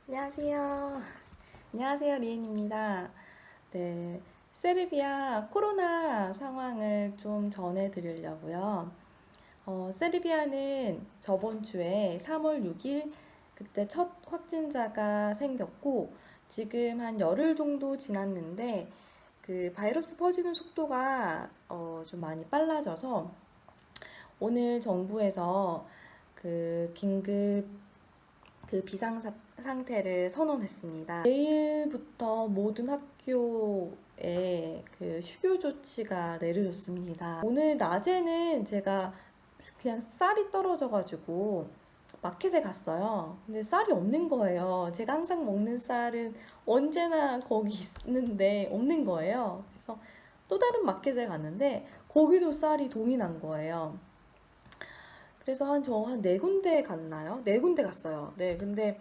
안녕하세요. 안녕하세요, 리엔입니다. 네, 세르비아 코로나 상황을 좀 전해드리려고요. 세르비아는 저번 주에 3월 6일 그때 첫 확진자가 생겼고 지금 한 열흘 정도 지났는데 그 바이러스 퍼지는 속도가 좀 많이 빨라져서 오늘 정부에서 그 긴급 그 비상 상태를 선언했습니다. 내일부터 모든 학교에 그 휴교 조치가 내려졌습니다. 오늘 낮에는 제가 그냥 쌀이 떨어져가지고 마켓에 갔어요. 근데 쌀이 없는 거예요. 제가 항상 먹는 쌀은 언제나 거기 있는데 없는 거예요. 그래서 또 다른 마켓에 갔는데 거기도 쌀이 동이 난 거예요. 그래서 한 네 군데 갔나요? 네 군데 갔어요. 네, 근데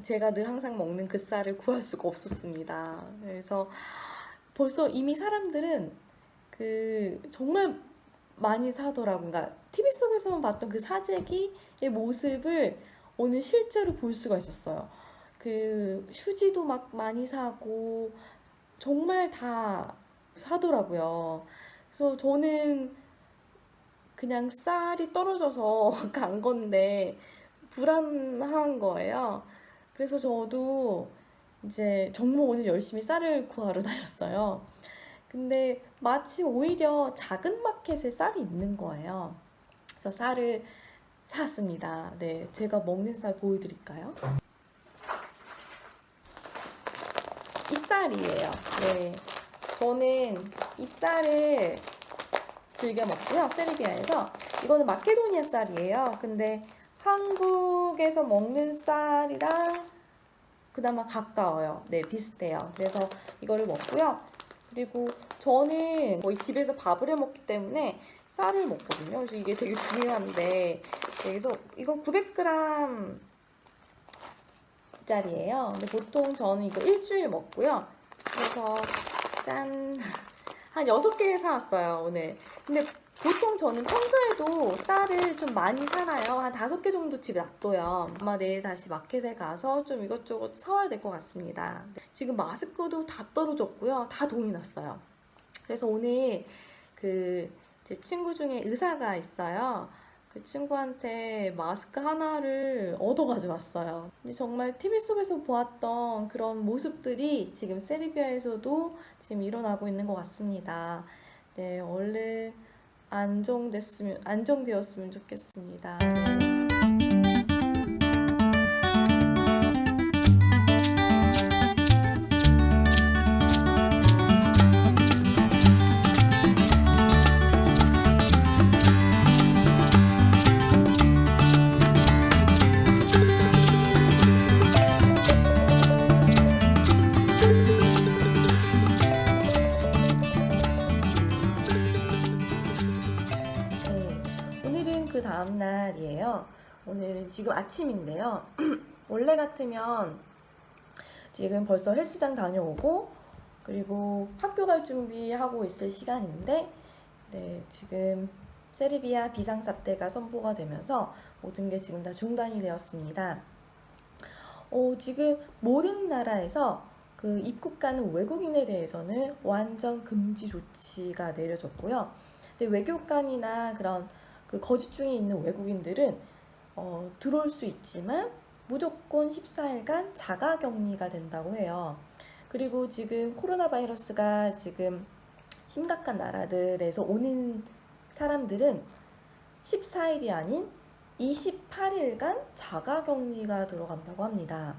제가 늘 항상 먹는 그 쌀을 구할 수가 없었습니다. 그래서 벌써 이미 사람들은 그 정말 많이 사더라고요. 그러니까 TV 속에서만 봤던 그 사재기의 모습을 오늘 실제로 볼 수가 있었어요. 그 휴지도 막 많이 사고 정말 다 사더라고요. 그래서 저는 그냥 쌀이 떨어져서 간 건데 불안한 거예요. 그래서 저도 이제 정말 오늘 열심히 쌀을 구하러 다녔어요. 근데 마침 오히려 작은 마켓에 쌀이 있는 거예요. 그래서 쌀을 샀습니다. 네, 제가 먹는 쌀 보여드릴까요? 이 쌀이에요. 네, 저는 이 쌀을 즐겨 먹고요. 세르비아에서 이거는 마케도니아 쌀이에요. 근데 한국에서 먹는 쌀이랑 그나마 가까워요. 네, 비슷해요. 그래서 이거를 먹고요. 그리고 저는 거의 집에서 밥을 해 먹기 때문에 쌀을 먹거든요. 그래서 이게 되게 중요한데, 그래서 이건 900g 짜리예요. 근데 보통 저는 이거 일주일 먹고요. 그래서 짠, 한 6개 사왔어요, 오늘. 근데 보통 저는 평소에도 쌀을 좀 많이 사놔요. 한 5개 정도 집에 놔둬요. 아마 내일 다시 마켓에 가서 좀 이것저것 사와야 될 것 같습니다. 지금 마스크도 다 떨어졌고요. 다 동이 났어요. 그래서 오늘 그 제 친구 중에 의사가 있어요. 그 친구한테 마스크 하나를 얻어 가져왔어요. 근데 정말 TV 속에서 보았던 그런 모습들이 지금 세르비아에서도 지금 일어나고 있는 것 같습니다. 네, 얼른 안정되었으면 좋겠습니다. 네. 네, 오늘은 그 다음 날이에요. 오늘은 지금 아침인데요. 원래 같으면 지금 벌써 헬스장 다녀오고 그리고 학교 갈 준비하고 있을 시간인데 네, 지금 세르비아 비상사태가 선포가 되면서 모든 게 지금 다 중단이 되었습니다. 지금 모든 나라에서 그 입국가는 외국인에 대해서는 완전 금지 조치가 내려졌고요. 근데 외교관이나 그런 그 거주 중에 있는 외국인들은 들어올 수 있지만 무조건 14일간 자가 격리가 된다고 해요. 그리고 지금 코로나 바이러스가 지금 심각한 나라들에서 오는 사람들은 14일이 아닌 28일간 자가 격리가 들어간다고 합니다.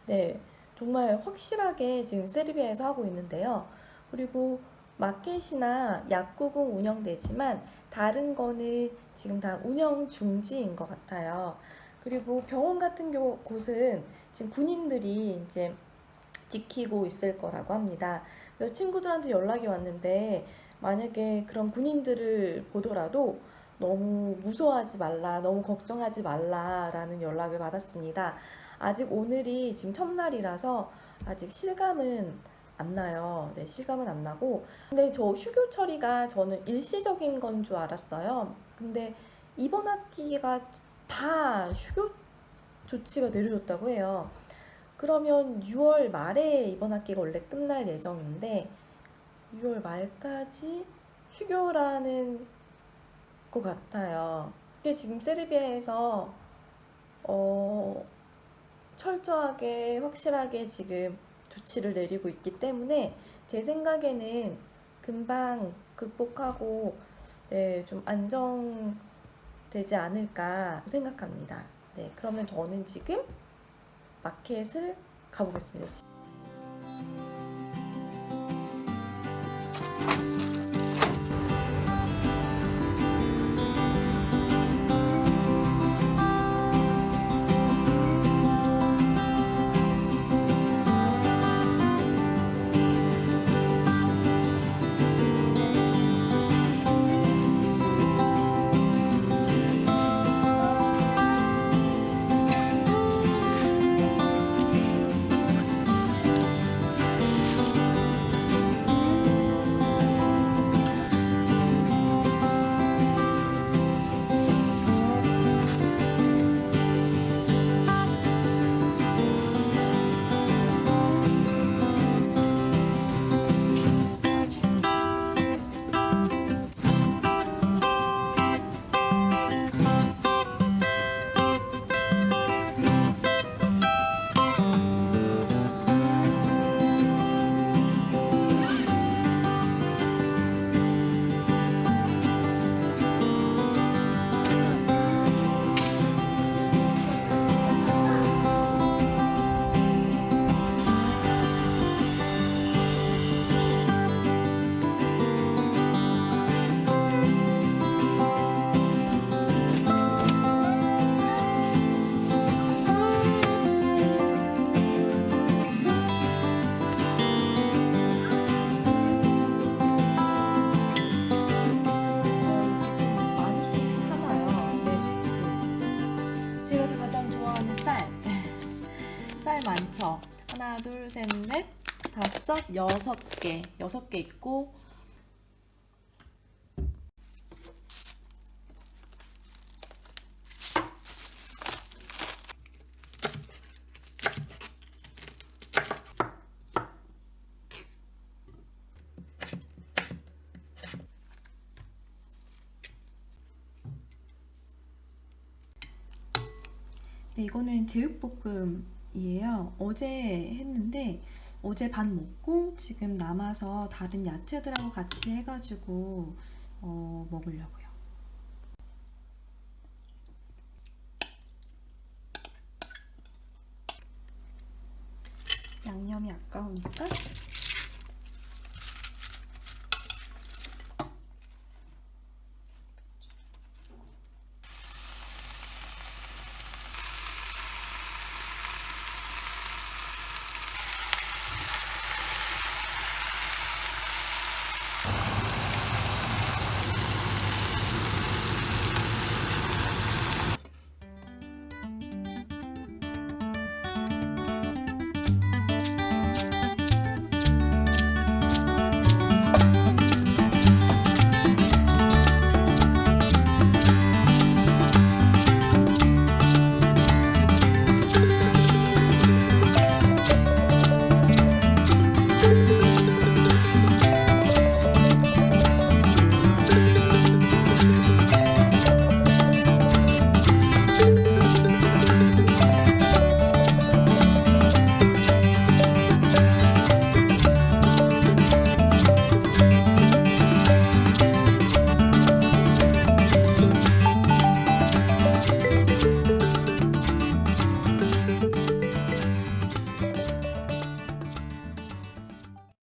네, 정말 확실하게 지금 세르비아에서 하고 있는데요. 그리고 마켓이나 약국은 운영되지만 다른 거는 지금 다 운영 중지인 것 같아요. 그리고 병원 같은 곳은 지금 군인들이 이제 지키고 있을 거라고 합니다. 그래서 친구들한테 연락이 왔는데 만약에 그런 군인들을 보더라도 너무 무서워하지 말라, 너무 걱정하지 말라라는 연락을 받았습니다. 아직 오늘이 지금 첫날이라서 아직 실감은 안 나요. 네, 실감은 안 나고. 근데 저 휴교 처리가 저는 일시적인 건 줄 알았어요. 근데 이번 학기가 다 휴교 조치가 내려졌다고 해요. 그러면 6월 말에 이번 학기가 원래 끝날 예정인데 6월 말까지 휴교라는 것 같아요. 이게 지금 세르비아에서 어, 철저하게 확실하게 지금 조치를 내리고 있기 때문에 제 생각에는 금방 극복하고 네, 좀 안정되지 않을까 생각합니다. 네, 그러면 저는 지금 마켓을 가보겠습니다. 많이씩 사놔요. 네. 제가 가장 좋아하는 쌀 많죠? 하나, 둘, 셋, 넷, 다섯, 여섯 개 있고 네, 이거는 제육볶음이에요. 어제 했는데 어제 반 먹고 지금 남아서 다른 야채들하고 같이 해가지고 먹으려고요. 양념이 아까우니까